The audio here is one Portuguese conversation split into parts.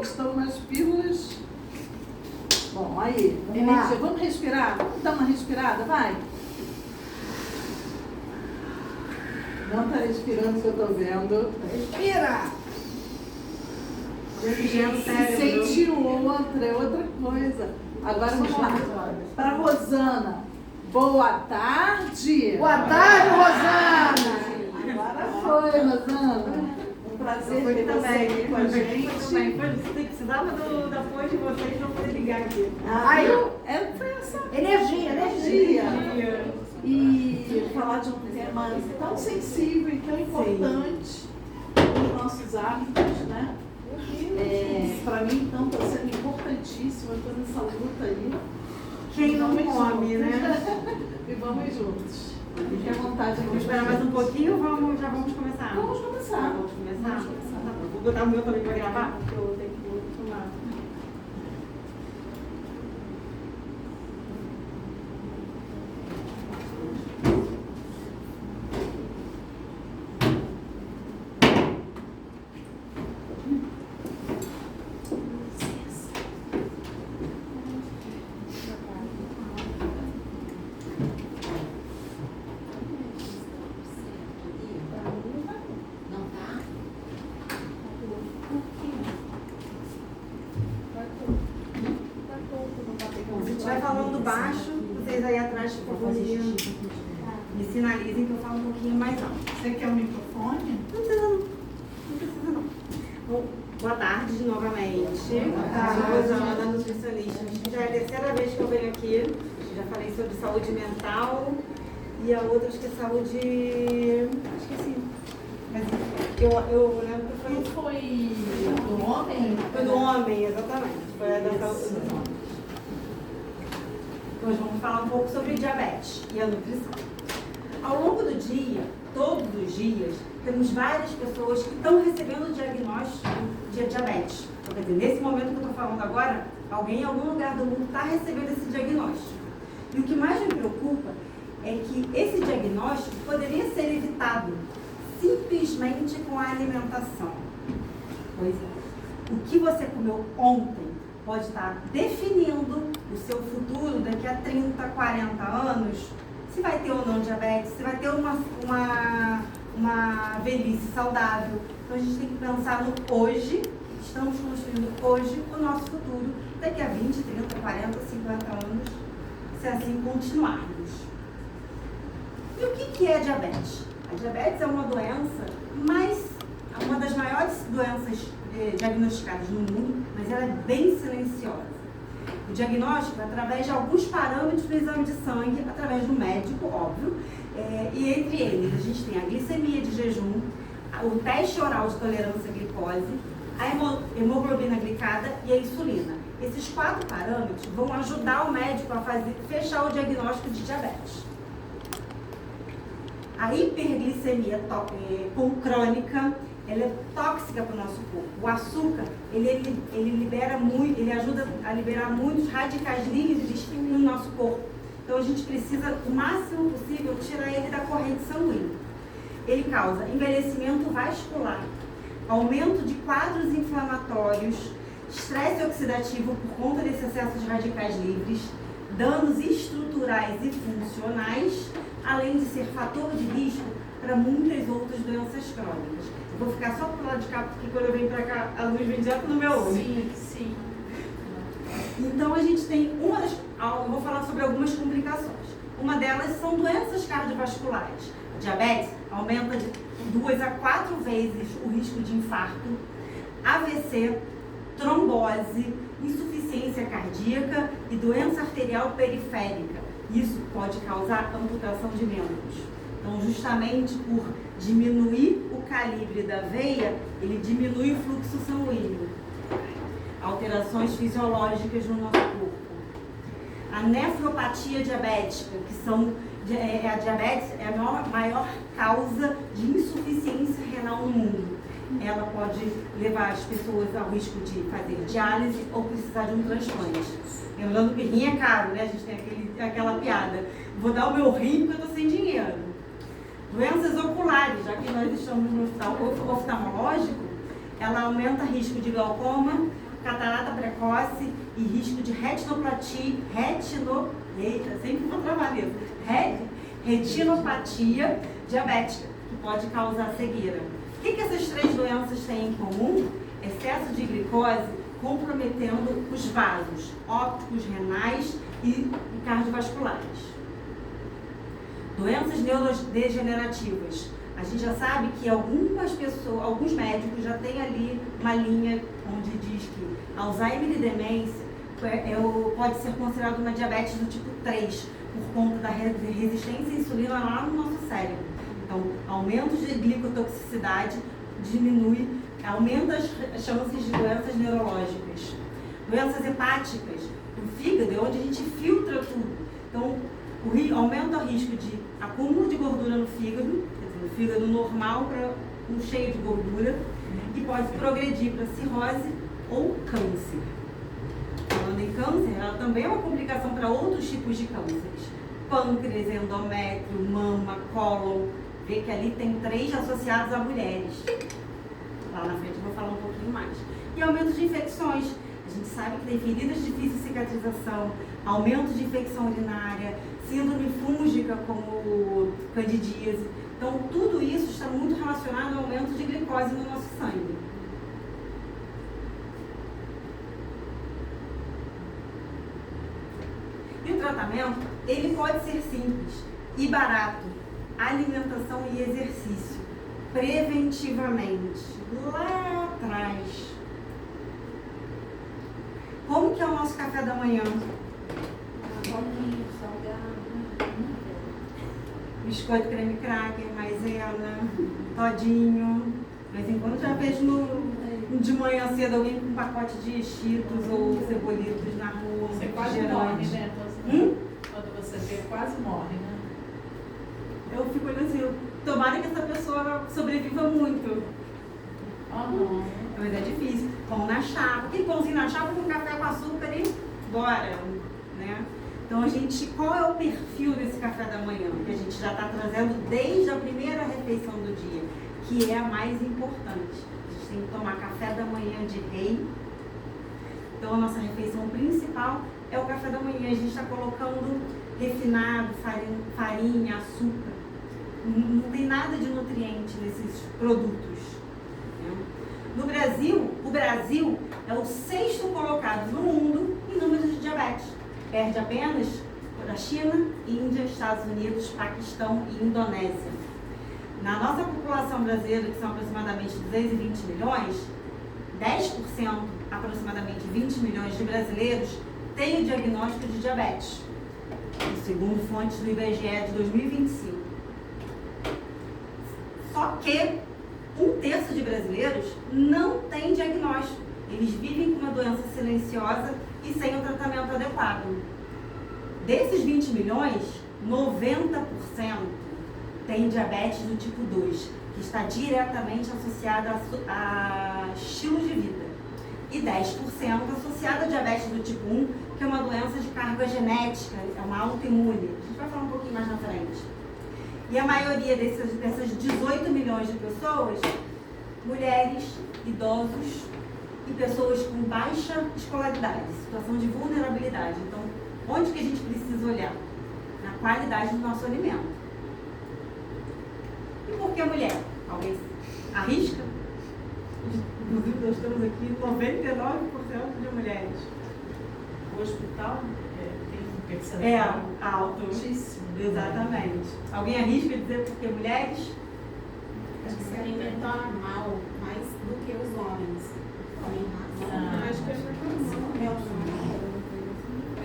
Estão umas pílulas. Bom, aí, vamos lá. Vamos respirar? Vamos dar uma respirada, vai. Não tá respirando que eu tô vendo. Respira! Sentiu outra coisa. Agora vamos lá. Para Rosana. Boa tarde. Boa tarde, Rosana. Agora foi, Rosana. Um prazer ter você aqui com a gente. Precisava do apoio de vocês para poder ligar aqui. Foi essa energia. E falar de um tema tão sensível e tão importante nos nossos hábitos, né? Para mim, então, está sendo importantíssimo. Eu estou nessa luta aí. Quem não come, né? E vamos juntos. Fique à vontade. Vamos esperar mais um pouquinho ou já vamos começar? Vamos começar. Vou botar o meu também para gravar, porque eu tenho que tomar. Vai falando baixo, vocês aí atrás, por favor, me sinalizem que eu falo um pouquinho mais alto. Você quer o microfone? Não precisa não. Bom, boa tarde novamente. Boa tarde. Sou Rosana, nutricionista. Já é a terceira vez que eu venho aqui. Já falei sobre saúde mental e a outra acho que é saúde... Esqueci. Mas eu lembro que Foi do homem? Foi do homem, exatamente. Foi a da saúde do homem. Hoje vamos falar um pouco sobre diabetes e a nutrição. Ao longo do dia, todos os dias, temos várias pessoas que estão recebendo o diagnóstico de diabetes. Então, quer dizer, nesse momento que eu estou falando agora, alguém em algum lugar do mundo está recebendo esse diagnóstico. E o que mais me preocupa é que esse diagnóstico poderia ser evitado simplesmente com a alimentação. Pois é. O que você comeu ontem pode estar definindo o seu futuro daqui a 30, 40 anos, se vai ter ou não diabetes, se vai ter uma velhice saudável. Então a gente tem que pensar no hoje, estamos construindo hoje o nosso futuro daqui a 20, 30, 40, 50 anos, se assim continuarmos. E o que é diabetes? A diabetes é uma doença, uma das maiores doenças diagnosticadas no mundo, mas ela é bem silenciosa. O diagnóstico é através de alguns parâmetros do exame de sangue, através do médico, óbvio, e entre eles a gente tem a glicemia de jejum, o teste oral de tolerância à glicose, a hemoglobina glicada e a insulina. Esses 4 parâmetros vão ajudar o médico a fechar o diagnóstico de diabetes. A hiperglicemia crônica, ela é tóxica para o nosso corpo. O açúcar, ele ajuda a liberar muitos radicais livres no nosso corpo. Então a gente precisa, o máximo possível, tirar ele da corrente sanguínea. Ele causa envelhecimento vascular, aumento de quadros inflamatórios, estresse oxidativo por conta desse excesso de radicais livres, danos estruturais e funcionais, além de ser fator de risco para muitas outras doenças crônicas. Eu vou ficar só pro lado de cá, porque quando eu venho para cá, a luz vem direto no meu olho. Sim. Então a gente tem eu vou falar sobre algumas complicações. Uma delas são doenças cardiovasculares. A diabetes aumenta de 2 a 4 vezes o risco de infarto, AVC, trombose, insuficiência cardíaca e doença arterial periférica. Isso pode causar amputação de membros. Então, justamente por diminuir o calibre da veia, ele diminui o fluxo sanguíneo. Alterações fisiológicas no nosso corpo. A nefropatia diabética, a diabetes é a maior causa de insuficiência renal no mundo. Ela pode levar as pessoas ao risco de fazer diálise ou precisar de um transplante. Lembrando que rim é caro, né? A gente tem aquela piada. Vou dar o meu rim porque eu estou sem dinheiro. Doenças oculares, já que nós estamos no hospital oftalmológico, ela aumenta risco de glaucoma, catarata precoce e risco de retinopatia diabética, que pode causar cegueira. O que essas três doenças têm em comum? Excesso de glicose comprometendo os vasos ópticos, renais e cardiovasculares. Doenças neurodegenerativas. A gente já sabe que alguns médicos já têm ali uma linha onde diz que Alzheimer e demência pode ser considerado uma diabetes do tipo 3, por conta da resistência à insulina lá no nosso cérebro. Então, aumento de glicotoxicidade aumenta as chances de doenças neurológicas. Doenças hepáticas, o fígado é onde a gente filtra tudo. Então, aumenta o risco de acúmulo de gordura no fígado, quer dizer, do fígado normal para um cheio de gordura, e pode progredir para cirrose ou câncer. Falando em câncer, ela também é uma complicação para outros tipos de cânceres. Pâncreas, endométrio, mama, cólon. Vê que ali tem 3 associados a mulheres. Lá na frente eu vou falar um pouquinho mais. E aumento de infecções. A gente sabe que tem feridas de difícil cicatrização, aumento de infecção urinária, síndrome fúngica como candidíase. Então, tudo isso está muito relacionado ao aumento de glicose no nosso sangue. E o tratamento, ele pode ser simples e barato. Alimentação e exercício, preventivamente, lá atrás. Como que é o nosso café da manhã? Bolinho, salgado. Biscoito, creme cracker, maisena, todinho. De vez em quando já vejo de manhã cedo alguém com um pacote de Cheetos ou cebolitos na rua. Você quase morre, né? Quando você vê, quase morre, né? Eu fico olhando assim, tomara que essa pessoa sobreviva muito. Mas é difícil. Pão na chapa. Aquele pãozinho na chapa com café com açúcar e bora, né? Então, qual é o perfil desse café da manhã? Que a gente já está trazendo desde a primeira refeição do dia, que é a mais importante. A gente tem que tomar café da manhã de rei. Então, a nossa refeição principal é o café da manhã. A gente está colocando refinado, farinha, açúcar. Não tem nada de nutriente nesses produtos. Né? No Brasil, o Brasil é o 6º colocado no mundo em número de diabetes. Perde apenas para a China, Índia, Estados Unidos, Paquistão e Indonésia. Na nossa população brasileira, que são aproximadamente 220 milhões, 10%, aproximadamente 20 milhões de brasileiros, têm o diagnóstico de diabetes, segundo fontes do IBGE de 2025. Só que 1/3 de brasileiros não tem diagnóstico. Eles vivem com uma doença silenciosa e sem um tratamento adequado. Desses 20 milhões, 90% tem diabetes do tipo 2, que está diretamente associada a estilo de vida. E 10% associada a diabetes do tipo 1, que é uma doença de carga genética, é uma autoimune. A gente vai falar um pouquinho mais na frente. E a maioria dessas 18 milhões de pessoas, mulheres, idosos e pessoas com baixa escolaridade, situação de vulnerabilidade. Então, onde que a gente precisa olhar? Na qualidade do nosso alimento. E por que mulher? Alguém arrisca? Inclusive, nós temos aqui 99% de mulheres. O hospital tem um percentual altíssimo. Exatamente. Alguém arrisca dizer por que mulheres? Acho que se alimentam mal, mais do que os homens. Acho que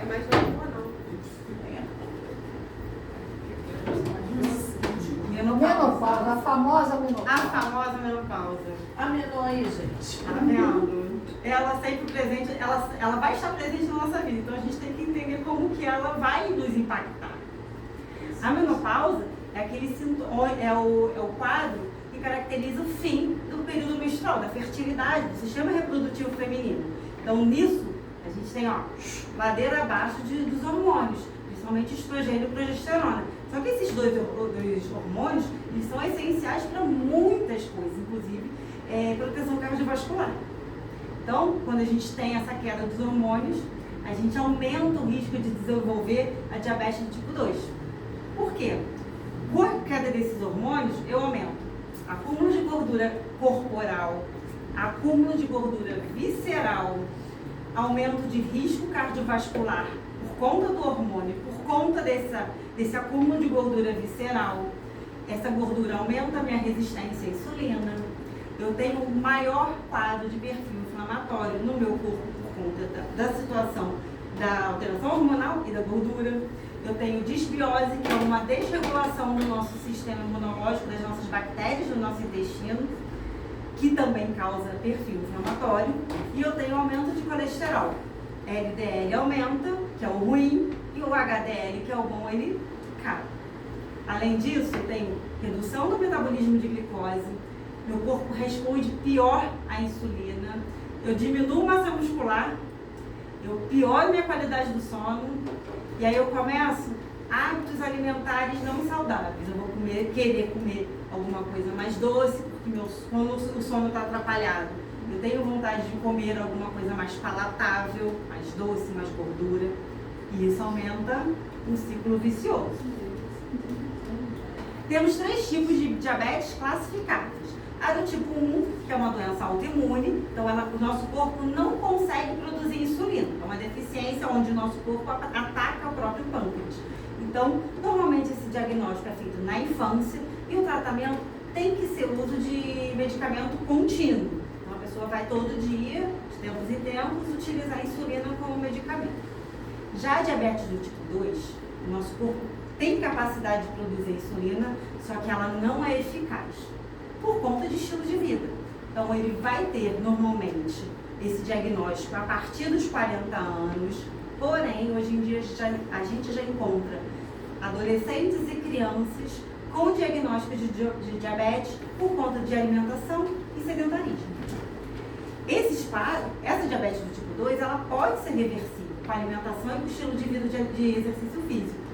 é mais não. Menopausa, a famosa menopausa. A famosa menopausa. Amenou aí, gente. Tá vendo? Ela sempre presente, ela vai estar presente na nossa vida, então a gente tem que entender como que ela vai nos impactar. A menopausa é aquele sintoma, é o quadro que caracteriza o fim do período menstrual, da fertilidade, do sistema reprodutivo feminino. Então, nisso, a gente tem, ladeira abaixo dos hormônios, principalmente estrogênio e progesterona. Só que esses dois hormônios, eles são essenciais para muitas coisas, inclusive proteção cardiovascular. Então, quando a gente tem essa queda dos hormônios, a gente aumenta o risco de desenvolver a diabetes do tipo 2. Por quê? Com a queda desses hormônios, eu aumento acúmulo de gordura corporal, acúmulo de gordura visceral, aumento de risco cardiovascular por conta do hormônio, por conta desse acúmulo de gordura visceral. Essa gordura aumenta a minha resistência à insulina. Eu tenho um maior quadro de perfil inflamatório no meu corpo por conta da situação da alteração hormonal e da gordura. Eu tenho disbiose, que é uma desregulação do nosso sistema imunológico, das nossas bactérias do nosso intestino, que também causa perfil inflamatório. E eu tenho aumento de colesterol. LDL aumenta, que é o ruim, e o HDL, que é o bom, ele cai. Além disso, eu tenho redução do metabolismo de glicose, meu corpo responde pior à insulina, eu diminuo massa muscular, eu pioro minha qualidade do sono, e aí eu começo hábitos alimentares não saudáveis. Eu vou querer comer alguma coisa mais doce, porque quando o sono está atrapalhado, eu tenho vontade de comer alguma coisa mais palatável, mais doce, mais gordura, e isso aumenta um ciclo vicioso. Temos 3 tipos de diabetes classificadas. A do tipo 1, que é uma doença autoimune, então o nosso corpo não consegue produzir insulina. É uma deficiência onde o nosso corpo ataca o próprio pâncreas. Então, normalmente esse diagnóstico é feito na infância e o tratamento tem que ser o uso de medicamento contínuo. Então, a pessoa vai todo dia, de tempos em tempos, utilizar a insulina como medicamento. Já a diabetes do tipo 2, o nosso corpo tem capacidade de produzir insulina, só que ela não é eficaz, por conta de estilo de vida. Então, ele vai ter, normalmente, esse diagnóstico a partir dos 40 anos, porém, hoje em dia, a gente já encontra adolescentes e crianças com diagnóstico de diabetes por conta de alimentação e sedentarismo. Essa diabetes do tipo 2, ela pode ser reversível com a alimentação e com o estilo de vida de exercício físico.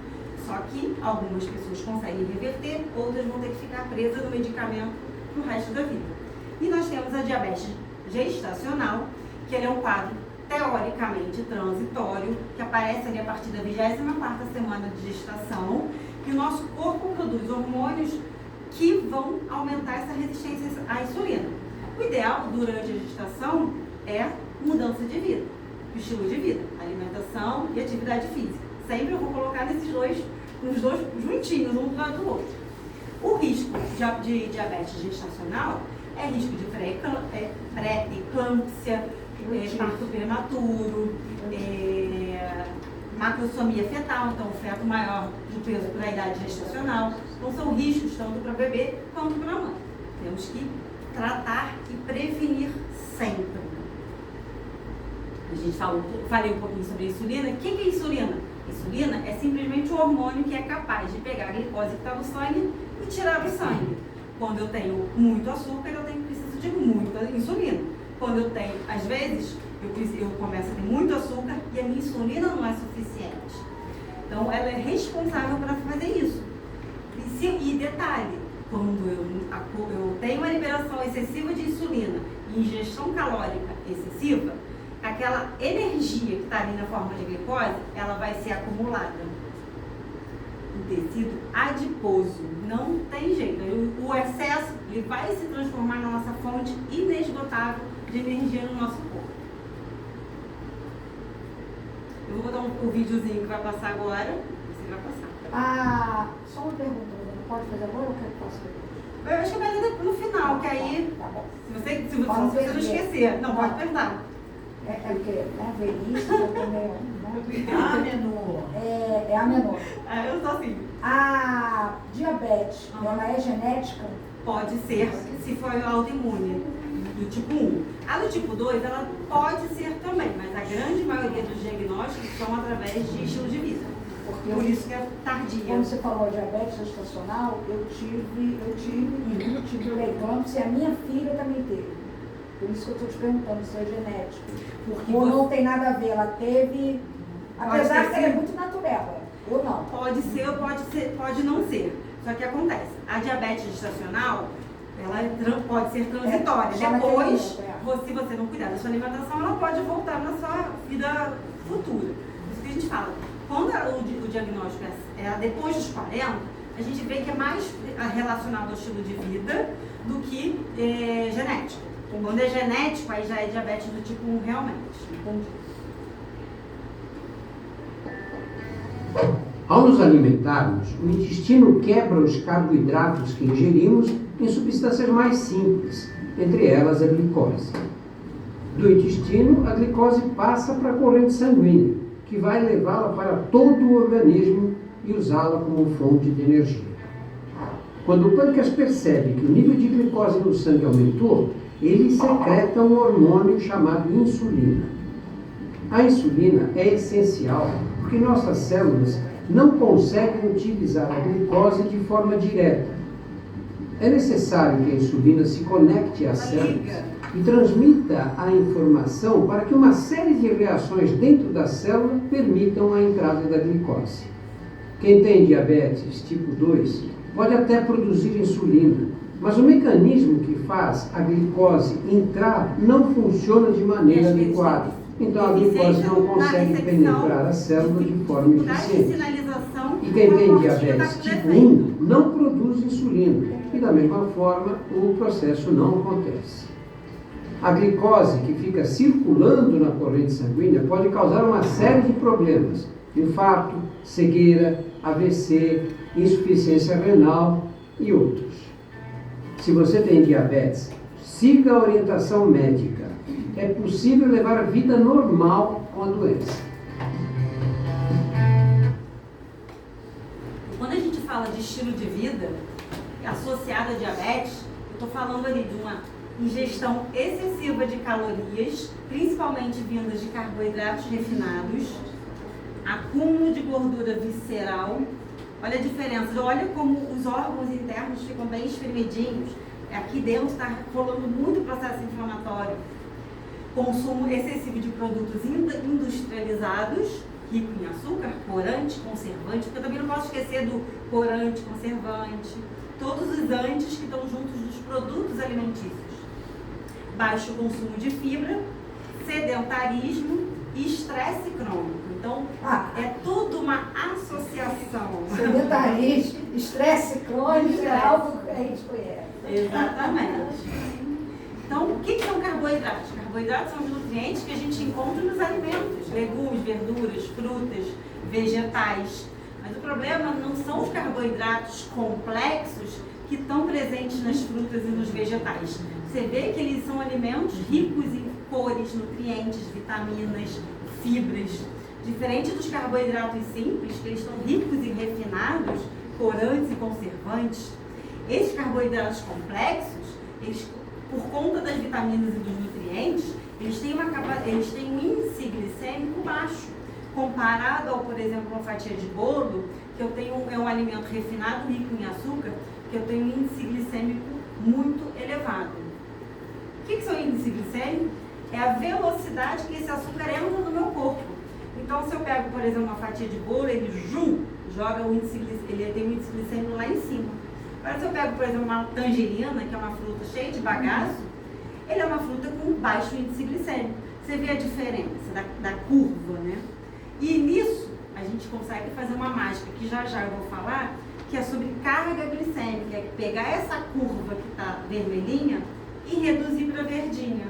Só que algumas pessoas conseguem reverter, outras vão ter que ficar presas no medicamento pro resto da vida. E nós temos a diabetes gestacional, que ele é um quadro teoricamente transitório, que aparece ali a partir da 24ª semana de gestação, e o nosso corpo produz hormônios que vão aumentar essa resistência à insulina. O ideal durante a gestação é mudança de vida, estilo de vida, alimentação e atividade física. Sempre eu vou colocar nos dois juntinhos, um do lado do outro. O risco de diabetes gestacional é risco de pré-eclâmpsia, parto prematuro, macrosomia fetal, então o feto maior do peso para a idade gestacional. Então são riscos tanto para o bebê quanto para a mãe. Temos que tratar e prevenir sempre. A gente falei um pouquinho sobre a insulina. O que é insulina? Insulina é simplesmente um hormônio que é capaz de pegar a glicose que está no sangue e tirar do sangue. Quando eu tenho muito açúcar, eu preciso de muita insulina. Quando eu tenho, às vezes, eu começo a ter muito açúcar e a minha insulina não é suficiente. Então, ela é responsável para fazer isso. E detalhe, quando eu tenho uma liberação excessiva de insulina e ingestão calórica excessiva, aquela energia que está ali na forma de glicose, ela vai ser acumulada em tecido adiposo. Não tem jeito. O excesso ele vai se transformar na nossa fonte inesgotável de energia no nosso corpo. Eu vou botar um videozinho que vai passar agora. Você vai passar. Só uma pergunta, pode fazer agora ou quer que faça depois? Eu acho que vai ler no final, que aí, Tá bom. se você não esquecer. Não, pode perguntar. É porque, né, velhice, eu também, né? menor. É a menor. Eu sou assim. A diabetes, ela é genética? Pode ser, se for autoimune, do tipo 1. A do tipo 2, ela pode ser também, mas a grande maioria dos diagnósticos são através de estilo de vida. Porque Por isso que é tardia. Quando você falou diabetes gestacional, eu tive pré-eclâmpsia e a minha filha também teve. Por isso que eu estou te perguntando se é genético. Porque Ou não tem nada a ver, ela teve. Apesar que ela é muito natural, eu não. Pode ser ou pode não ser. Só que acontece, a diabetes gestacional, ela pode ser transitória. só naquele Depois, momento, se você não cuidar da sua alimentação, ela pode voltar na sua vida futura. Isso que a gente fala. Quando o diagnóstico é depois dos 40, a gente vê que é mais relacionado ao estilo de vida do que genético. Quando é genético, aí já é diabetes do tipo 1 realmente. Entendi. Ao nos alimentarmos, o intestino quebra os carboidratos que ingerimos em substâncias mais simples, entre elas a glicose. Do intestino, a glicose passa para a corrente sanguínea, que vai levá-la para todo o organismo e usá-la como fonte de energia. Quando o pâncreas percebe que o nível de glicose no sangue aumentou, ele secreta um hormônio chamado insulina. A insulina é essencial porque nossas células não conseguem utilizar a glicose de forma direta. É necessário que a insulina se conecte às células e transmita a informação para que uma série de reações dentro da célula permitam a entrada da glicose. Quem tem diabetes tipo 2 pode até produzir insulina, mas o mecanismo que faz a glicose entrar não funciona de maneira adequada. Então a glicose não consegue penetrar a célula de forma eficiente. E quem tem diabetes tipo 1 não produz insulina e da mesma forma o processo não acontece. A glicose que fica circulando na corrente sanguínea pode causar uma série de problemas: infarto, cegueira, AVC, insuficiência renal e outros. Se você tem diabetes, siga a orientação médica. É possível levar a vida normal com a doença. Quando a gente fala de estilo de vida associado a diabetes, eu estou falando ali de uma ingestão excessiva de calorias, principalmente vindas de carboidratos refinados, acúmulo de gordura visceral. Olha a diferença, olha como os órgãos internos ficam bem espremidinhos. Aqui dentro está rolando muito processo inflamatório. Consumo excessivo de produtos industrializados, rico em açúcar, corante, conservante, porque eu também não posso esquecer do corante, conservante, todos os antes que estão juntos dos produtos alimentícios. Baixo consumo de fibra, sedentarismo e estresse crônico. Então, é tudo uma associação. Sedentarismo, estresse crônico é algo que a gente conhece. Exatamente. Então, o que são carboidratos? Carboidratos são os nutrientes que a gente encontra nos alimentos, legumes, verduras, frutas, vegetais. Mas o problema não são os carboidratos complexos que estão presentes nas frutas e nos vegetais. Você vê que eles são alimentos ricos em cores, nutrientes, vitaminas, fibras. Diferente dos carboidratos simples, que eles estão ricos em refinados, corantes e conservantes. Esses carboidratos complexos, eles, por conta das vitaminas e dos nutrientes, eles têm um índice glicêmico baixo, comparado ao, por exemplo, uma fatia de bolo, que é um alimento refinado, rico em açúcar, que eu tenho um índice glicêmico muito elevado. O que é o índice glicêmico? É a velocidade que esse açúcar entra no meu corpo. Então, se eu pego, por exemplo, uma fatia de bolo, ele joga o índice glicêmico, ele tem um índice glicêmico lá em cima. Agora, se eu pego, por exemplo, uma tangerina, que é uma fruta cheia de bagaço, ele é uma fruta com baixo índice glicêmico. Você vê a diferença da curva, né? E nisso, a gente consegue fazer uma mágica, que já eu vou falar, que é sobre carga glicêmica, é pegar essa curva que está vermelhinha e reduzir para verdinha.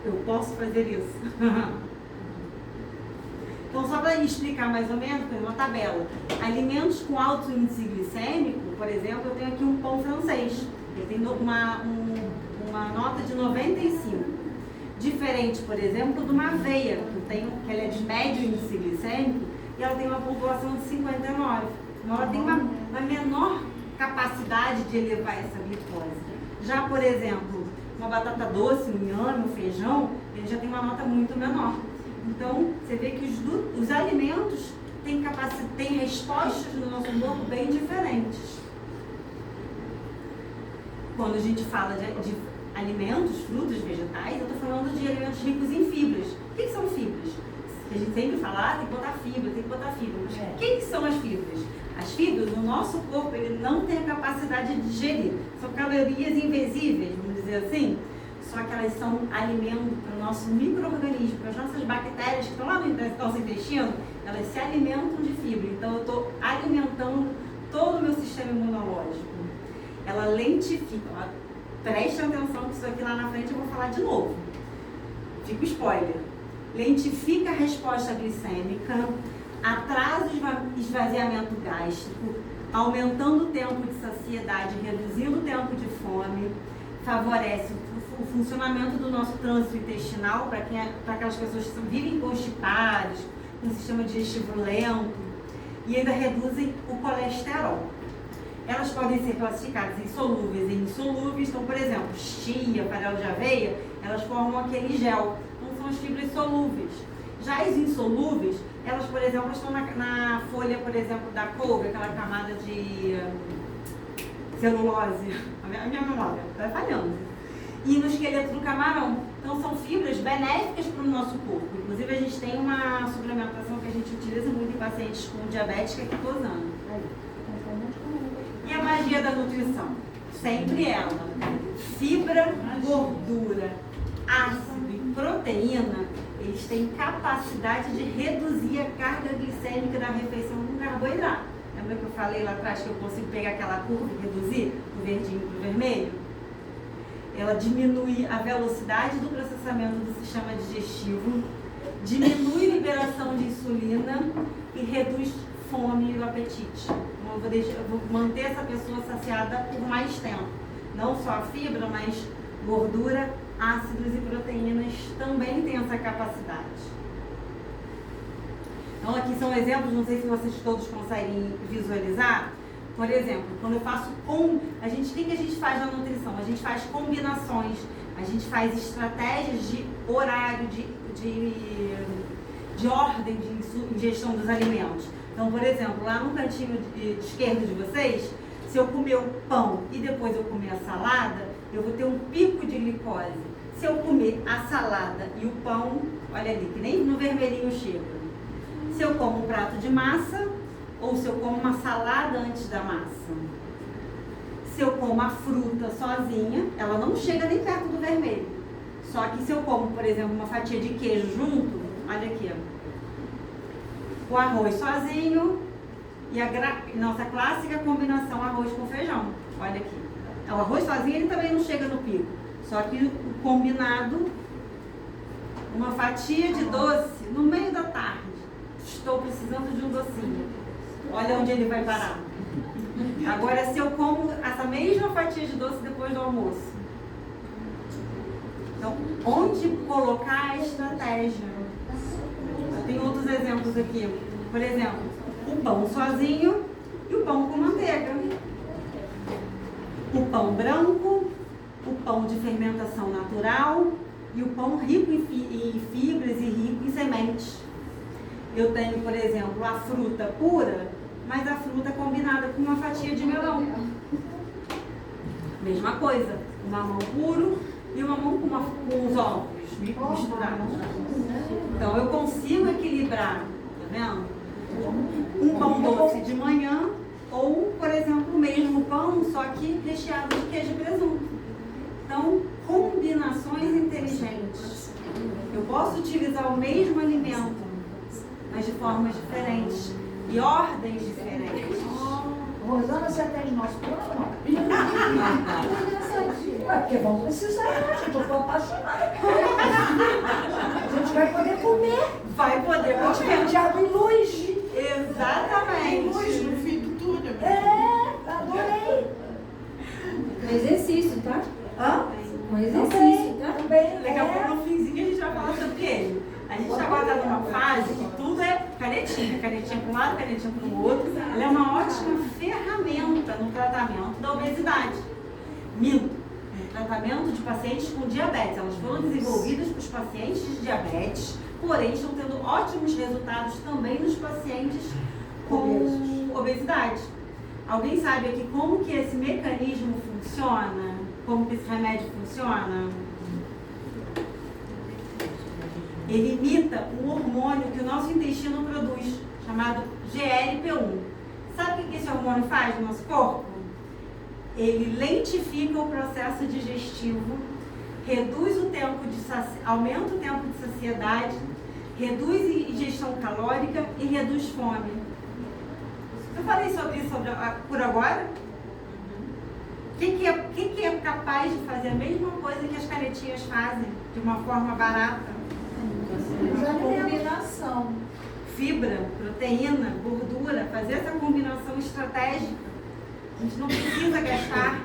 Eu posso fazer isso. Então, só para explicar mais ou menos, tem uma tabela. Alimentos com alto índice glicêmico, por exemplo, eu tenho aqui um pão francês. Ele tem uma nota de 95. Diferente, por exemplo, de uma aveia, que ela é de médio índice glicêmico e ela tem uma pontuação de 59. Então, ela tem uma menor capacidade de elevar essa glicose. Já, por exemplo, uma batata doce, um inhame, um feijão, ele já tem uma nota muito menor. Então, você vê que os alimentos têm respostas no nosso corpo bem diferentes. Quando a gente fala de alimentos, frutas, vegetais, eu estou falando de alimentos ricos em fibras. O que são fibras? A gente sempre fala, tem que botar fibra, tem que botar fibra. Mas o que são as fibras? As fibras, o nosso corpo, ele não tem a capacidade de digerir. São calorias invisíveis, vamos dizer assim, só que elas são alimento para o nosso micro-organismo, para as nossas bactérias que estão lá no nosso intestino, elas se alimentam de fibra. Então, eu estou alimentando todo o meu sistema imunológico. Ela lentifica. Ó, preste atenção que isso aqui lá na frente eu vou falar de novo. Fica o spoiler. Lentifica a resposta glicêmica, atrasa o esvaziamento gástrico, aumentando o tempo de saciedade, reduzindo o tempo de fome, favorece o funcionamento do nosso trânsito intestinal para aquelas pessoas que vivem constipadas, com um sistema digestivo lento, e ainda reduzem o colesterol. Elas podem ser classificadas em solúveis e insolúveis. Então, por exemplo, chia, farelo de aveia, elas formam aquele gel. Então, são as fibras solúveis. Já as insolúveis, elas, por exemplo, estão na folha, por exemplo, da couve, aquela camada de celulose. A minha memória está falhando. E no esqueleto do camarão. Então, são fibras benéficas para o nosso corpo. Inclusive, a gente tem uma suplementação que a gente utiliza muito em pacientes com diabetes, que é quitosana. E a magia da nutrição? Sempre ela. Fibra, gordura, ácido e proteína, eles têm capacidade de reduzir a carga glicêmica da refeição com carboidrato. Lembra que eu falei lá atrás que eu consigo pegar aquela curva e reduzir do verdinho para o vermelho? Ela diminui a velocidade do processamento do sistema digestivo, diminui a liberação de insulina e reduz fome e o apetite. Então, eu vou manter essa pessoa saciada por mais tempo. Não só a fibra, mas gordura, ácidos e proteínas também têm essa capacidade. Então, aqui são exemplos, não sei se vocês todos conseguem visualizar. Por exemplo, quando eu faço o que a gente faz na nutrição? A gente faz combinações, a gente faz estratégias de horário, de ordem de ingestão dos alimentos. Então, por exemplo, lá no cantinho esquerdo de vocês, se eu comer o pão e depois eu comer a salada, eu vou ter um pico de glicose. Se eu comer a salada e o pão, olha ali, que nem no vermelhinho chega. Se eu como um prato de massa, ou se eu como uma salada antes da massa. Se eu como a fruta sozinha, ela não chega nem perto do vermelho. Só que se eu como, por exemplo, uma fatia de queijo junto, olha aqui, ó, o arroz sozinho e a nossa clássica combinação arroz com feijão. Olha aqui. O arroz sozinho ele também não chega no pico. Só que o combinado, uma fatia de doce no meio da tarde. Estou precisando de um docinho. Olha onde ele vai parar. Agora, se eu como essa mesma fatia de doce depois do almoço. Então, onde colocar a estratégia? Eu tenho outros exemplos aqui. Por exemplo, o pão sozinho e o pão com manteiga. O pão branco, o pão de fermentação natural e o pão rico em fibras e rico em sementes. Eu tenho, por exemplo, a fruta pura, mas a fruta combinada com uma fatia de melão. Mesma coisa, o mamão puro e o mamão com os ovos misturados. Então, eu consigo equilibrar, tá vendo? Um pão doce de manhã ou, por exemplo, o mesmo pão, só que recheado de queijo e presunto. Então, combinações inteligentes. Eu posso utilizar o mesmo alimento, mas de formas diferentes e ordens diferentes. Rosana, você atende nosso plano? Porque vamos precisar, gente. Eu estou apaixonada. A gente vai poder comer. Vai poder comer. Diabo e luz. Exatamente. Luz no fim de tudo. Adorei. Um exercício, tá? Hã? Um exercício, tá? Também. Daqui a pouco no finzinho a gente vai falar sobre ele. A gente agora está numa fase que tudo é canetinha. Canetinha para um lado, canetinha para o outro. Ela é uma ótima ferramenta no tratamento da obesidade. Minto. No tratamento de pacientes com diabetes. Elas foram desenvolvidas para os pacientes de diabetes, porém estão tendo ótimos resultados também nos pacientes com obesidade. Alguém sabe aqui como que esse mecanismo funciona? Como que esse remédio funciona? Ele imita um hormônio que o nosso intestino produz, chamado GLP-1. Sabe o que esse hormônio faz no nosso corpo? Ele lentifica o processo digestivo, reduz o tempo aumenta o tempo de saciedade, reduz a ingestão calórica e reduz fome. Eu falei sobre isso por agora? Quem que é capaz de fazer a mesma coisa que as canetinhas fazem, de uma forma barata? Combinação. Fibra, proteína, gordura, fazer essa combinação estratégica. A gente não precisa gastar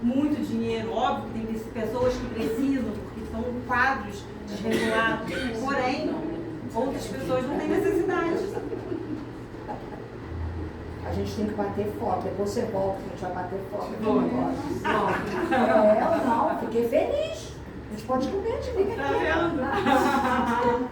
muito dinheiro, óbvio que tem pessoas que precisam, porque são quadros desregulados, porém, outras pessoas não têm necessidade. A gente tem que bater foto, depois você volta, a gente vai bater foto. Não, fiquei feliz. A gente pode comer, te liga Tá aqui. vendo?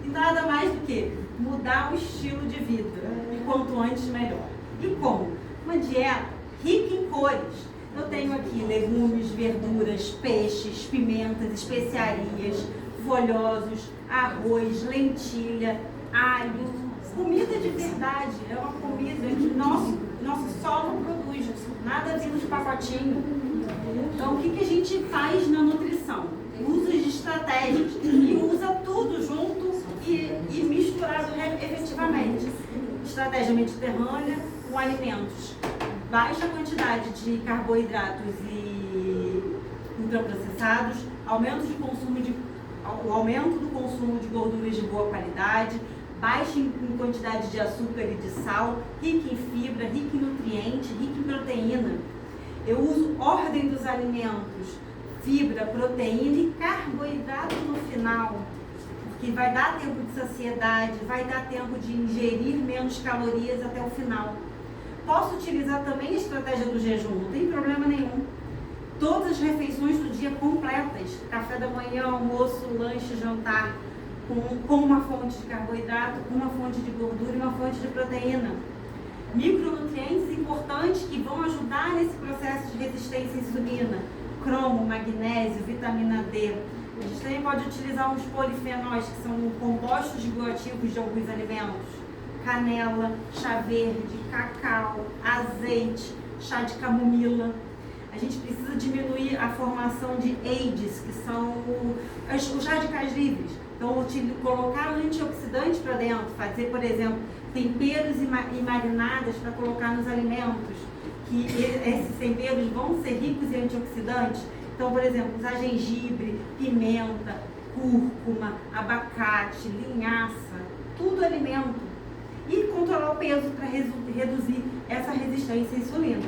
E nada mais do que mudar o estilo de vida. E quanto antes, melhor. E como? Uma dieta rica em cores. Eu tenho aqui legumes, verduras, peixes, pimentas, especiarias, folhosos, arroz, lentilha, alho. Comida de verdade. É uma comida que nosso solo produz. Nada vindo de pacotinho. Então, o que a gente faz na nutrição? Usa de estratégias e usa tudo junto e misturado efetivamente. Estratégia mediterrânea com alimentos. Baixa quantidade de carboidratos e ultraprocessados, o aumento do consumo de gorduras de boa qualidade, baixa em quantidade de açúcar e de sal, rica em fibra, rica em nutrientes, rica em proteína. Eu uso ordem dos alimentos, fibra, proteína e carboidrato no final, porque vai dar tempo de saciedade, vai dar tempo de ingerir menos calorias até o final. Posso utilizar também a estratégia do jejum, não tem problema nenhum. Todas as refeições do dia completas, café da manhã, almoço, lanche, jantar, com uma fonte de carboidrato, uma fonte de gordura e uma fonte de proteína. Micronutrientes importantes que vão ajudar nesse processo de resistência à insulina, cromo, magnésio, vitamina D. A gente também pode utilizar uns polifenóis, que são compostos bioativos de alguns alimentos. Canela, chá verde, cacau, azeite, chá de camomila. A gente precisa diminuir a formação de AIDS, que são os radicais livres. Então, colocar antioxidantes para dentro, fazer, por exemplo, temperos e marinadas para colocar nos alimentos, que esses temperos vão ser ricos em antioxidantes. Então, por exemplo, usar gengibre, pimenta, cúrcuma, abacate, linhaça, tudo alimento. E controlar o peso para reduzir essa resistência à insulina.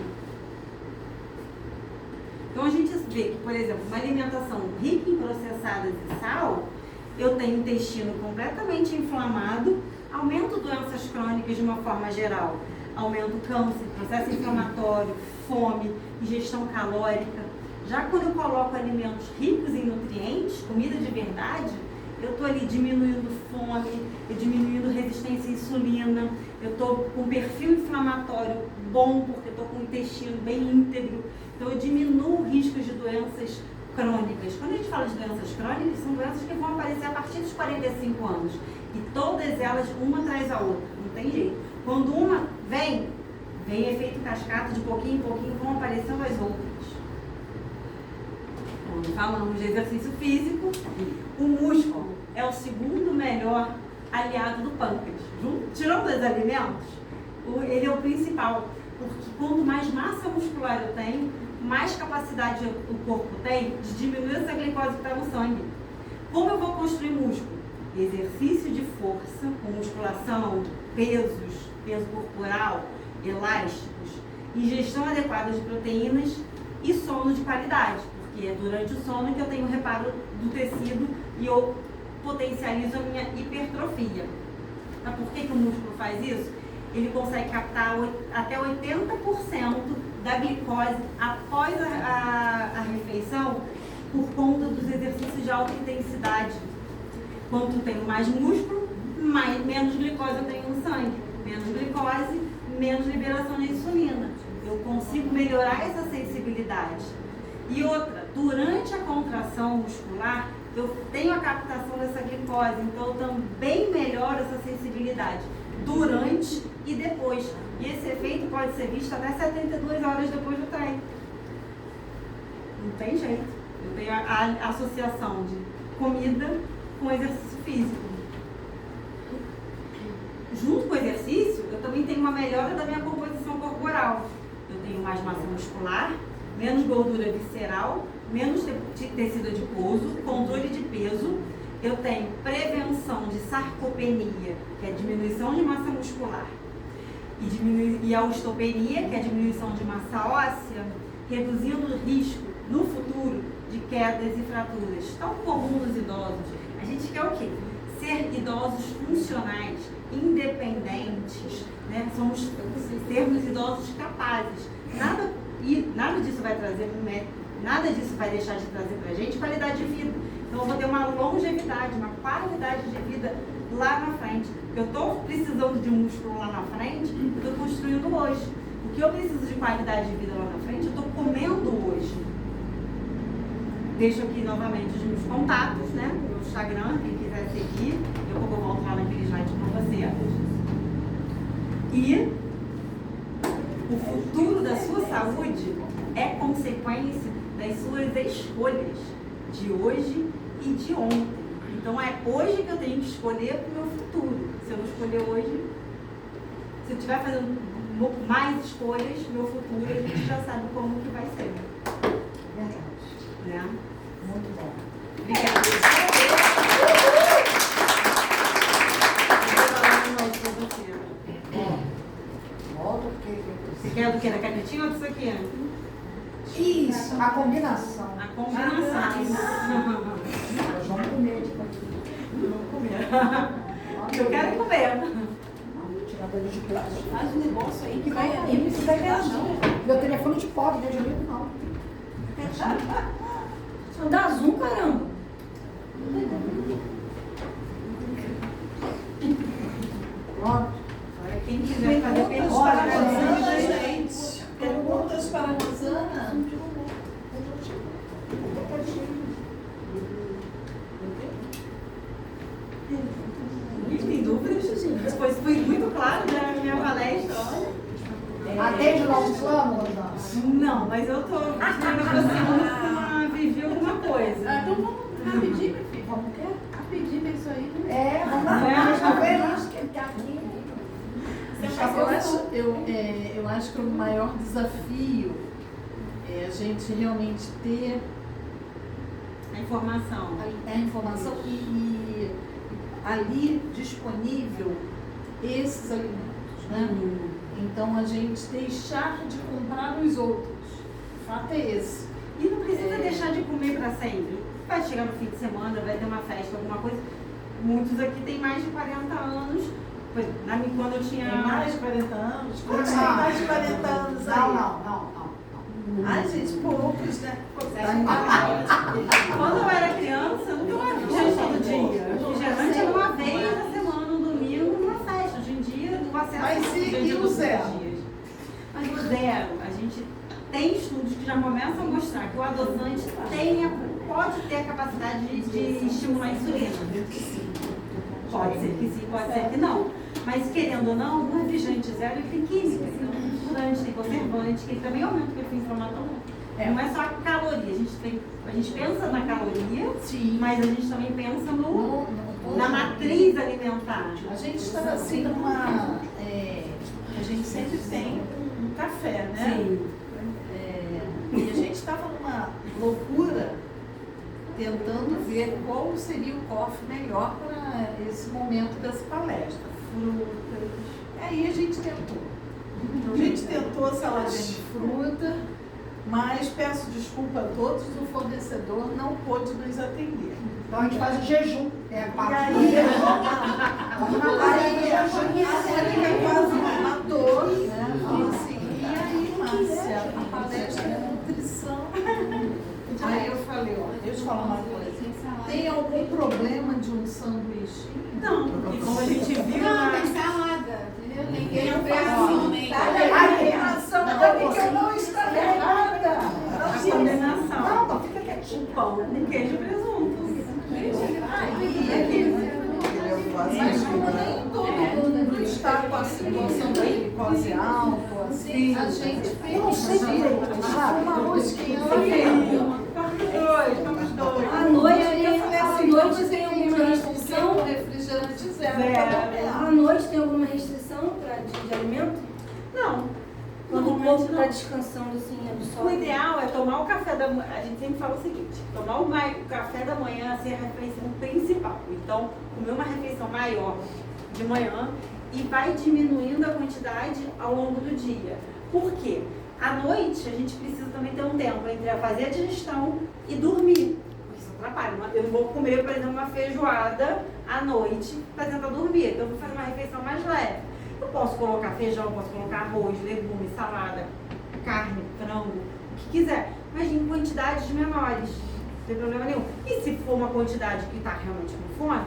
Então, a gente vê que, por exemplo, uma alimentação rica em processadas e sal, eu tenho o intestino completamente inflamado, aumento doenças crônicas de uma forma geral, aumento câncer, processo inflamatório, fome, ingestão calórica. Já quando eu coloco alimentos ricos em nutrientes, comida de verdade, eu estou ali diminuindo fome, diminuindo resistência à insulina, eu estou com perfil inflamatório bom, porque eu estou com o intestino bem íntegro, então eu diminuo riscos de doenças crônicas. Quando a gente fala de doenças crônicas, são doenças que vão aparecer a partir dos 45 anos, e todas elas, uma atrás da outra, não tem jeito. Quando uma vem efeito cascata, de pouquinho em pouquinho vão aparecendo as outras. Quando falamos de exercício físico, o músculo é o segundo melhor aliado do pâncreas. Tirando os alimentos, ele é o principal, porque quanto mais massa muscular eu tenho, mais capacidade o corpo tem de diminuir essa glicose que está no sangue. Como eu vou construir músculo? Exercício de força, com musculação, peso corporal, elásticos, ingestão adequada de proteínas e sono de qualidade, porque é durante o sono que eu tenho reparo do tecido e eu potencializo a minha hipertrofia. Mas por que o músculo faz isso? Ele consegue captar até 80% da glicose após a refeição por conta dos exercícios de alta intensidade. Quanto eu tenho mais músculo, menos glicose eu tenho no sangue. Menos glicose, menos liberação de insulina. Eu consigo melhorar essa sensibilidade. E outra, durante a contração muscular, eu tenho a captação dessa glicose, então eu também melhoro essa sensibilidade. durante e depois. E esse efeito pode ser visto até 72 horas depois do treino. Não tem jeito. Eu tenho a associação de comida com exercício físico. Junto com o exercício, eu também tenho uma melhora da minha composição corporal. Eu tenho mais massa muscular, menos gordura visceral, menos tecido adiposo, controle de peso. Eu tenho prevenção de sarcopenia, que é diminuição de massa muscular, e a osteopenia, que é diminuição de massa óssea, reduzindo o risco no futuro de quedas e fraturas, tão comum nos idosos. A gente quer o quê? Ser idosos funcionais, independentes, né? Sermos idosos capazes. Nada disso vai trazer, né? Nada disso vai deixar de trazer pra gente qualidade de vida. Então eu vou ter uma longevidade, uma qualidade de vida lá na frente. Eu estou precisando de um músculo lá na frente, eu estou construindo hoje. O que eu preciso de qualidade de vida lá na frente, eu estou comendo hoje. Deixo aqui novamente os meus contatos, né? O meu Instagram, quem quiser seguir, eu vou voltar naquele slide com você. E o futuro da sua saúde é consequência das suas escolhas de hoje e de ontem. Então é hoje que eu tenho que escolher para o meu futuro. Se eu não escolher hoje, se eu estiver fazendo mais escolhas, meu futuro a gente já sabe como que vai ser. Verdade. Né? Muito bom. Obrigada. Volta porque... Você quer do que? Da canetinha ou disso aqui? Isso, a combinação. A combinação. Nós vamos comer tipo aqui. Vamos comer. Eu quero comer. Vamos tirar banho de plástico. Faz um negócio aí que vai Isso vai ver. Meu telefone de pobre, né? De amigo não. Só dá zoom, caramba. Pronto. Agora, quem quiser fazer Perguntas para a perguntas, Rosana, gente. Perguntas para a Rosana. tem dúvidas? Depois foi muito claro na minha palestra. Atende o nosso plano, Rosana? Não, mas eu tô vivi alguma coisa. Então vamos rapidinho, meu filho. Vamos o quê? Rapidinho, é isso aí. Vamos lá. Deixa eu ver isso que ele tá aqui. Eu acho que o maior desafio é a gente realmente ter A informação. a informação e ali disponível esses alimentos, né? Então a gente deixar de comprar os outros. O fato é esse. E não precisa deixar de comer para sempre. Vai chegar no fim de semana, vai ter uma festa, alguma coisa. Muitos aqui têm mais de 40 anos. Quando eu tinha... Tem mais de 40 anos? Quantos tem mais de 40 anos aí? Não. Ai, gente, poucos, né? Quando eu era criança, eu não tomava refrigerante todo dia. Refrigerante era uma vez na semana, no domingo, numa festa. Hoje em dia, o acesso Mas a refrigerante e o todos os zero? dias. Mas o zero, a gente tem estudos que já começam a mostrar que o adoçante pode ter a capacidade de estimular a insulina. Pode ser que sim, pode ser que não. Mas querendo ou não, o refrigerante zero ele tem química, tem anticoagulante, tem conservante, que ele também aumenta o perfil inflamatório. Não é só a caloria, a gente pensa na caloria, Sim. mas a gente também pensa na matriz alimentar. A gente está assim numa. A gente sempre tem um café, né? Sim. E a gente estava numa loucura tentando ver qual seria o cofre melhor para esse momento dessa palestra. Frutas. Aí a gente tentou. A gente tentou saladinha de fruta, mas peço desculpa a todos, o fornecedor não pôde nos atender. Então a gente faz o jejum. É a E parte aí, do jejum. Vamos na aí a live. Mônica quase me matou, né? Falou assim, e aí, Márcia, a palestra é nutrição. Aí eu falei, ó, deixa eu falar uma coisa. Tem algum problema de um sanduíche? Não, porque como a gente viu Não, tem salada, entendeu? Ninguém Tem tem a tem razão, porque eu não estou errada. a combinação. Não, fica quietinho. O pão com queijo e presunto. Mas como nem todo mundo está situação da glicose alta, assim, a gente Eu não sei direito, sabe? uma rosquinha. Estamos dois. À noite, E aí eu falei assim, à noite você tem tem alguma restrição? refrigerante zero. À noite tem alguma restrição de alimento? Não. Quando o Normalmente corpo não. está descansando assim, O absorve. ideal é tomar o café da manhã. A gente sempre fala o seguinte: tomar o café da manhã ser a refeição principal. Então, comer uma refeição maior de manhã e vai diminuindo a quantidade ao longo do dia. Por quê? À noite, a gente precisa também ter um tempo entre fazer a digestão e dormir. Porque isso atrapalha. Eu não vou comer, por exemplo, uma feijoada à noite para tentar dormir. Então, eu vou fazer uma refeição mais leve. Eu posso colocar feijão, posso colocar arroz, legumes, salada, carne, frango, o que quiser, mas em quantidades menores, não tem problema nenhum. E se for uma quantidade que está realmente com fome,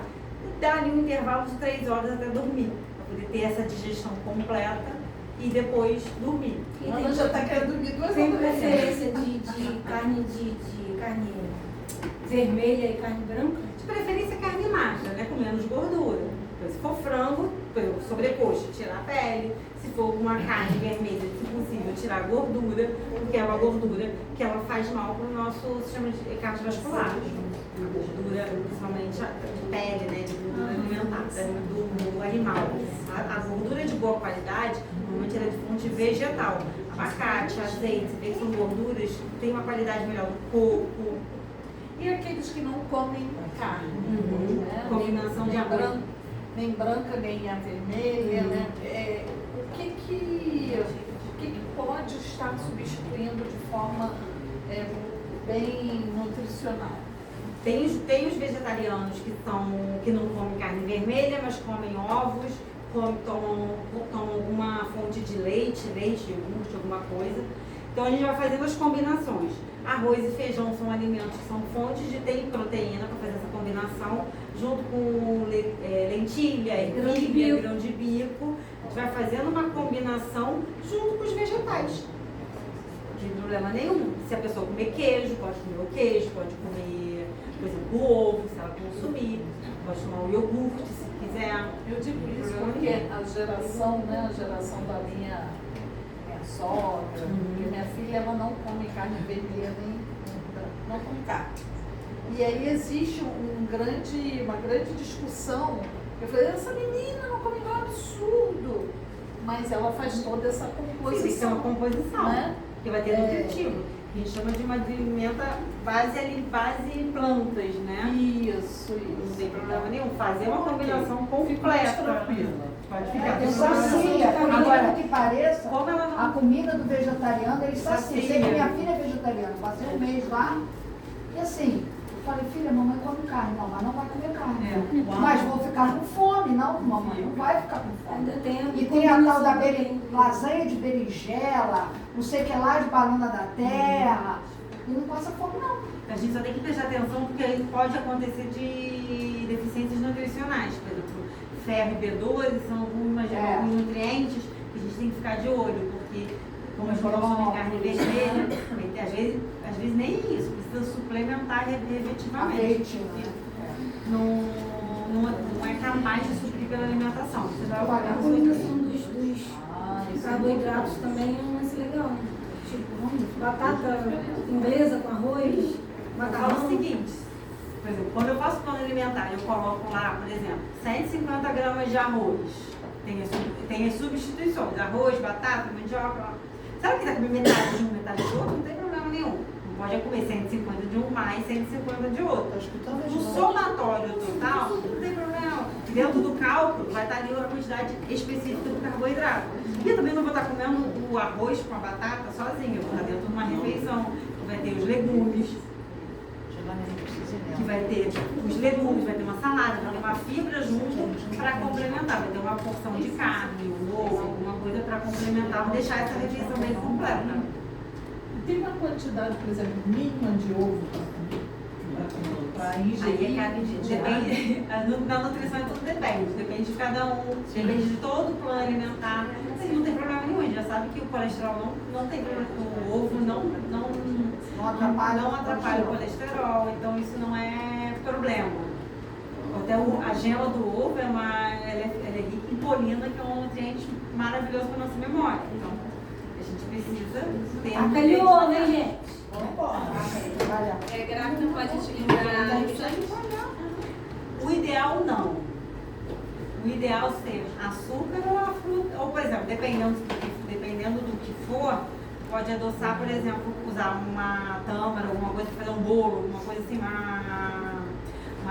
dá ali um intervalo de 3 horas até dormir, para poder ter essa digestão completa e depois dormir. E Ela já está querendo dormir 2 tem horas da manhã. preferência de carne de carne vermelha e carne branca? De preferência carne magra, né, com menos gordura. Então, se for frango, por exemplo, sobrecoxa, tirar a pele. Se for uma carne vermelha, se possível, tirar a gordura, porque é uma gordura que ela faz mal para o nosso sistema cardiovascular. A gordura, principalmente de pele, né, de gordura alimentar, do animal. A gordura de boa qualidade, normalmente ela é de fonte vegetal. Abacate, azeite, você vê que são gorduras que têm uma qualidade melhor do coco. E aqueles que não comem carne, né? Combinação de nem arroz. branca, nem branca, nem a vermelha, né? O que pode estar substituindo de forma bem nutricional? Tem os vegetarianos que não comem carne vermelha, mas comem ovos, tomam alguma fonte de leite, iogurte, alguma coisa. Então a gente vai fazendo as combinações. Arroz e feijão são alimentos que são fontes de ter proteína para fazer essa combinação, junto com lentilha, ervilha, grão de bico. A gente vai fazendo uma combinação junto com os vegetais. Não tem problema nenhum. Se a pessoa comer queijo, pode comer o queijo, pode comer, por exemplo, o ovo, se ela consumir, pode tomar o iogurte, se quiser. Eu digo isso porque a geração da minha sogra, porque minha filha ela não come carne vermelha nem não come carne. E aí existe uma grande discussão. Eu falei, essa menina não come um absurdo, mas ela faz toda essa composição. Sim, tem que ter uma composição, né? Que vai ter nutritivo. A gente chama de uma alimenta base plantas, né? Isso. Não tem problema nenhum. Fazer uma combinação Fico mais completa. tranquila. Pode ficar. Ele sacia, por Agora, incrível que pareça, como ela não... a comida do vegetariano, ele sacia. Sacia. Sei que minha filha é vegetariana, passei um mês lá, e assim, eu falei, filha, mamãe come carne. Não, mas não vai comer carne. Mas vou ficar com fome. Não, mamãe, não vai ficar com fome. Ainda tem E tem a tal da também. lasanha de berinjela, não sei o que lá de banana da terra. E não passa fome, não. A gente só tem que prestar atenção porque aí pode acontecer de deficiências nutricionais. Por exemplo, ferro e B12 são alguns nutrientes que a gente tem que ficar de olho, porque como a gente consome carne vermelha, às vezes nem isso, precisa suplementar efetivamente. Leite, né? Não é capaz de suprir pela alimentação. Você vai A combinação dos carboidratos também é um lance legal, né? Tipo, batata inglesa com arroz, Eu falo macarrão. o seguinte, por exemplo, quando eu faço plano alimentar, eu coloco lá, por exemplo, 150 gramas de arroz. Tem as substituições, arroz, batata, mandioca. Sabe que está comendo metade de um, metade de outro? Não tem problema nenhum. Não pode comer 150 de um mais 150 de outro. No somatório total, não tem problema. Dentro do cálculo vai estar ali a quantidade específica do carboidrato. E eu também não vou estar comendo o arroz com a batata sozinho. Eu vou estar dentro de uma refeição que vai ter os legumes, que vai ter os legumes, vai ter uma salada, vai ter uma fibra junto para complementar. Vai ter uma porção de carne, um ovo, alguma coisa para complementar, vou deixar essa refeição bem completa. Tem uma quantidade, por exemplo, mínima de ovo para ingerir. Aí é cada depende, na nutrição tudo depende de cada um, depende de todo o plano alimentar. Assim, não tem problema nenhum, a gente já sabe que o colesterol não tem problema, o ovo não atrapalha o colesterol, então isso não é problema. Até a A gema do ovo ela é rica em colina, que é um nutriente maravilhoso para nossa memória. Então, a gente precisa ter Aquele ovo, hein, gente? É, grávida pode utilizar sangue? O ideal não. O ideal ser açúcar ou a fruta, ou por exemplo, dependendo do que for, pode adoçar, por exemplo, usar uma tâmara, alguma coisa para fazer um bolo, alguma coisa assim, uma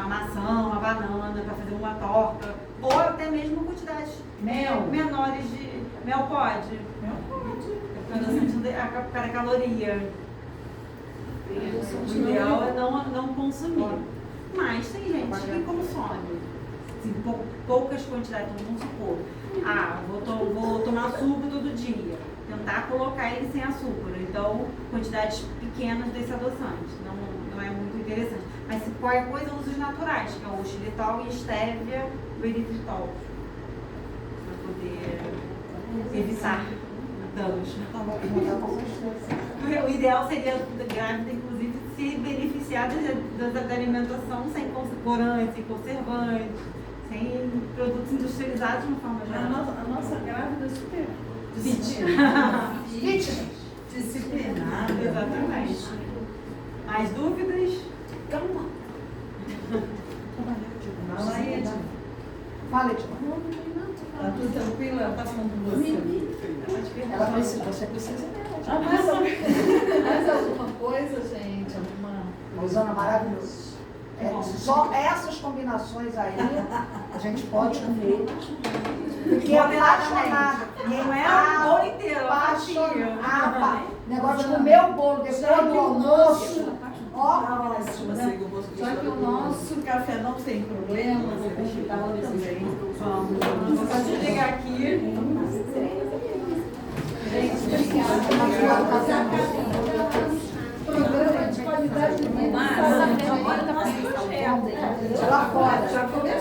maçã, uma banana para fazer uma torta, ou até mesmo quantidades menores de mel pode. Para caloria. O ideal é não consumir. Mas tem gente que consome. Assim, poucas quantidades, então, vamos supor. Vou tomar suco todo dia. Tentar colocar ele sem açúcar. Então, quantidades pequenas desse adoçante. Não é muito interessante. Mas se qualquer coisa, usos naturais, que é o xilitol e stevia, o eritritol. Para poder evitar danos. O ideal seria a grávida, inclusive, se beneficiar da alimentação sem corantes, sem conservantes, sem produtos industrializados de uma forma geral. A nossa grávida é super disciplinada. Exatamente. Mais dúvidas? Calma. Fala aí, Edna. Fala, Edna. Tá tudo tranquilo? Ela tá falando com você. Ela precisa, você precisa mesmo. Mais alguma coisa, gente? Alguma... Rosana, maravilhoso. Só essas combinações aí a gente pode comer. Porque é apaixonada. Não é o bolo inteiro, apaixonada. Negócio de comer o bolo depois do almoço. Ó, Só que o nosso café não tem problemas, eu vou ficar lá também. Vamos fazer ligar aqui. Gente, obrigada. programa de qualidade de vida. Agora tá fazendo Lá fora. Já começou.